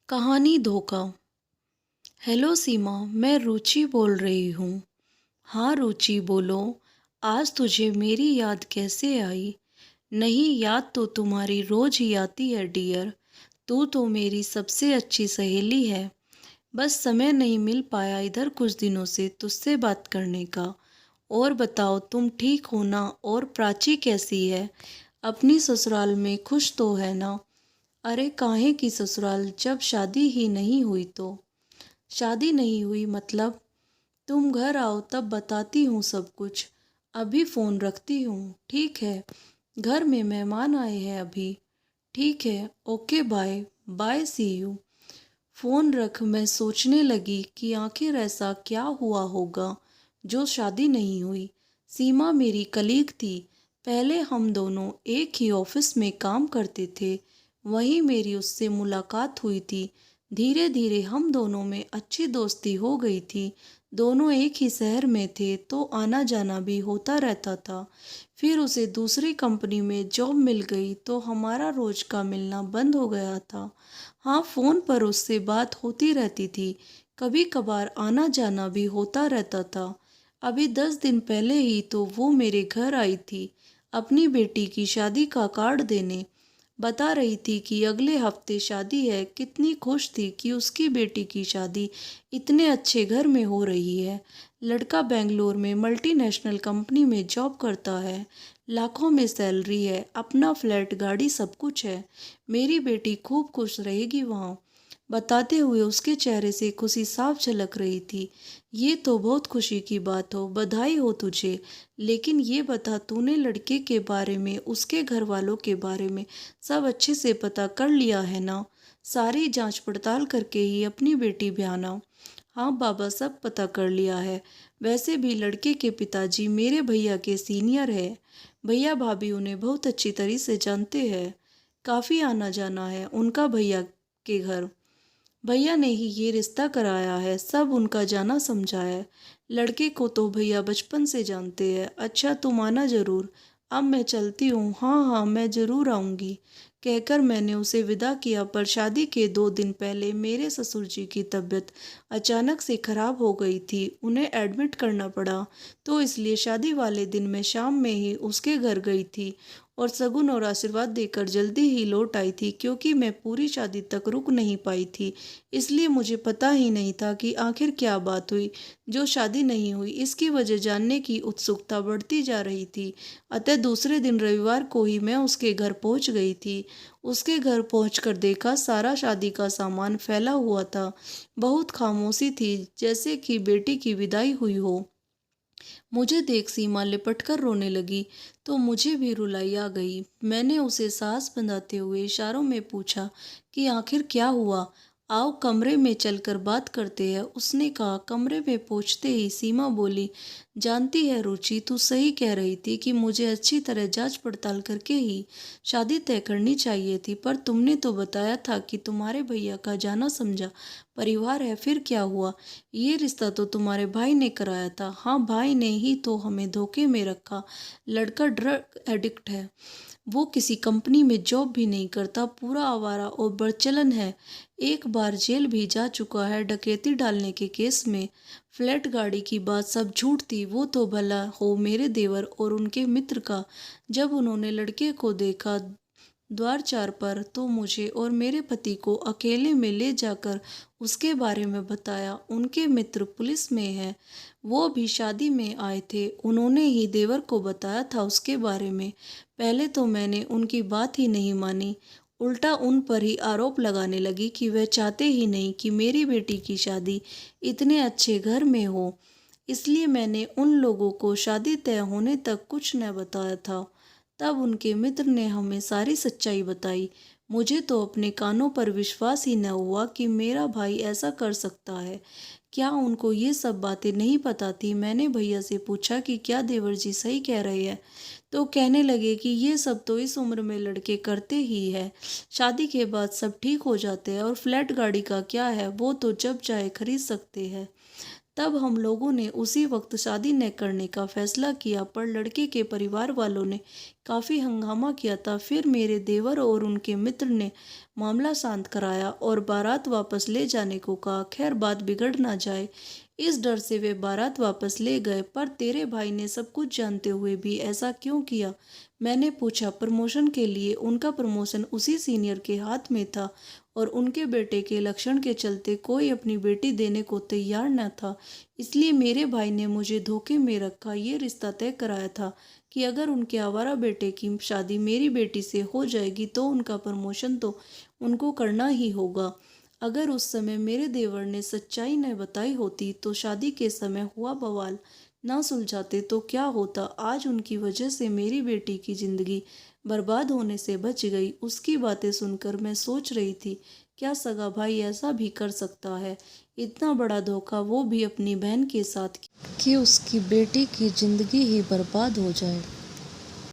कहानी धोखा। हेलो सीमा, मैं रुचि बोल रही हूँ। हाँ रुचि बोलो। आज तुझे मेरी याद कैसे आई? नहीं, याद तो तुम्हारी रोज ही आती है डियर। तू तो मेरी सबसे अच्छी सहेली है। बस समय नहीं मिल पाया इधर कुछ दिनों से तुझसे बात करने का। और बताओ, तुम ठीक हो ना? और प्राची कैसी है? अपनी ससुराल में खुश तो है ना? अरे काहे की ससुराल, जब शादी ही नहीं हुई तो? शादी नहीं हुई मतलब? तुम घर आओ तब बताती हूँ सब कुछ। अभी फ़ोन रखती हूँ, ठीक है? घर में मेहमान आए हैं अभी। ठीक है, okay, bye. Bye, see you. Phone रख। मैं सोचने लगी कि आखिर ऐसा क्या हुआ होगा जो शादी नहीं हुई। सीमा मेरी कलीग थी। पहले हम दोनों एक ही ऑफिस में काम करते थे। वहीं मेरी उससे मुलाकात हुई थी। धीरे धीरे हम दोनों में अच्छी दोस्ती हो गई थी। दोनों एक ही शहर में थे तो आना जाना भी होता रहता था। फिर उसे दूसरी कंपनी में जॉब मिल गई तो हमारा रोज का मिलना बंद हो गया था। हाँ, फ़ोन पर उससे बात होती रहती थी। कभी कभार आना जाना भी होता रहता था। अभी 10 दिन पहले ही तो वो मेरे घर आई थी अपनी बेटी की शादी का कार्ड देने। बता रही थी कि अगले हफ्ते शादी है। कितनी खुश थी कि उसकी बेटी की शादी इतने अच्छे घर में हो रही है। लड़का बेंगलोर में मल्टीनेशनल कंपनी में जॉब करता है। लाखों में सैलरी है, अपना फ्लैट, गाड़ी, सब कुछ है। मेरी बेटी खूब खुश रहेगी वहाँ। बताते हुए उसके चेहरे से खुशी साफ झलक रही थी। ये तो बहुत खुशी की बात हो, बधाई हो तुझे। लेकिन ये बता, तूने लड़के के बारे में, उसके घर वालों के बारे में सब अच्छे से पता कर लिया है ना? सारी जांच पड़ताल करके ही अपनी बेटी ब्याना। हाँ बाबा, सब पता कर लिया है। वैसे भी लड़के के पिताजी मेरे भैया के सीनियर है। भैया भाभी उन्हें बहुत अच्छी तरह से जानते हैं। काफ़ी आना जाना है उनका भैया के घर। भैया ने ही ये रिश्ता कराया है, सब उनका जाना समझा है। लड़के को तो भैया बचपन से जानते हैं। अच्छा, तुम आना जरूर। अब मैं चलती हूँ। हाँ हाँ, मैं जरूर आऊँगी, कहकर मैंने उसे विदा किया। पर शादी के 2 दिन पहले मेरे ससुर जी की तबीयत अचानक से खराब हो गई थी। उन्हें एडमिट करना पड़ा। तो इसलिए शादी वाले दिन मैं शाम में ही उसके घर गई थी और शगुन और आशीर्वाद देकर जल्दी ही लौट आई थी, क्योंकि मैं पूरी शादी तक रुक नहीं पाई थी। इसलिए मुझे पता ही नहीं था कि आखिर क्या बात हुई जो शादी नहीं हुई। इसकी वजह जानने की उत्सुकता बढ़ती जा रही थी। अतः दूसरे दिन रविवार को ही मैं उसके घर पहुंच गई थी। उसके घर पहुंचकर देखा, सारा शादी का सामान फैला हुआ था। बहुत खामोशी थी, जैसे कि बेटी की विदाई हुई हो। मुझे देख सीमा लिपट कर रोने लगी तो मुझे भी रुलाई आ गई। मैंने उसे सांस बंधाते हुए इशारों में पूछा कि आखिर क्या हुआ। आओ कमरे में चलकर बात करते हैं, उसने कहा। कमरे में पहुंचते ही सीमा बोली, जानती है रुचि, तू सही कह रही थी कि मुझे अच्छी तरह जांच पड़ताल करके ही शादी तय करनी चाहिए थी। पर तुमने तो बताया था कि तुम्हारे भैया का जाना समझा परिवार है। फिर क्या हुआ? ये रिश्ता तो तुम्हारे भाई ने कराया था। हाँ, भाई ने ही तो हमें धोखे में रखा। लड़का ड्रग एडिक्ट है। वो किसी कंपनी में जॉब भी नहीं करता, पूरा आवारा और बड़चलन है। एक बार जेल भी जा चुका है डकैती डालने के केस में। फ्लैट, गाड़ी की बात सब झूठ थी। वो तो भला हो मेरे देवर और उनके मित्र का। जब उन्होंने लड़के को देखा द्वारचार पर तो मुझे और मेरे पति को अकेले में ले जाकर उसके बारे में बताया। उनके मित्र पुलिस में हैं, वो भी शादी में आए थे। उन्होंने ही देवर को बताया था उसके बारे में। पहले तो मैंने उनकी बात ही नहीं मानी, उल्टा उन पर ही आरोप लगाने लगी कि वह चाहते ही नहीं कि मेरी बेटी की शादी इतने अच्छे घर में हो। इसलिए मैंने उन लोगों को शादी तय होने तक कुछ न बताया था। तब उनके मित्र ने हमें सारी सच्चाई बताई। मुझे तो अपने कानों पर विश्वास ही न हुआ कि मेरा भाई ऐसा कर सकता है। क्या उनको ये सब बातें नहीं पता थी? मैंने भैया से पूछा कि क्या देवर जी सही कह रहे हैं? तो कहने लगे कि ये सब तो इस उम्र में लड़के करते ही है, शादी के बाद सब ठीक हो जाते हैं। और फ्लैट, गाड़ी का क्या है, वो तो जब चाहे खरीद सकते हैं। तब हम लोगों ने उसी वक्त शादी न करने का फैसला किया, पर लड़के के परिवार वालों ने काफ़ी हंगामा किया था। फिर मेरे देवर और उनके मित्र ने मामला शांत कराया और बारात वापस ले जाने को कहा। खैर, बात बिगड़ ना जाए इस डर से वे बारात वापस ले गए। पर तेरे भाई ने सब कुछ जानते हुए भी ऐसा क्यों किया? मैंने पूछा। प्रमोशन के लिए। उनका प्रमोशन उसी सीनियर के हाथ में था और उनके बेटे के लक्षण के चलते कोई अपनी बेटी देने को तैयार न था। इसलिए मेरे भाई ने मुझे धोखे में रखा। ये रिश्ता तय कराया था कि अगर उनके आवारा बेटे की शादी मेरी बेटी से हो जाएगी तो उनका प्रमोशन तो उनको करना ही होगा। अगर उस समय मेरे देवर ने सच्चाई न बताई होती तो शादी के समय हुआ बवाल ना सुलझाते तो क्या होता? आज उनकी वजह से मेरी बेटी की जिंदगी बर्बाद होने से बच गई। उसकी बातें सुनकर मैं सोच रही थी, क्या सगा भाई ऐसा भी कर सकता है? इतना बड़ा धोखा, वो भी अपनी बहन के साथ, कि उसकी बेटी की जिंदगी ही बर्बाद हो जाए।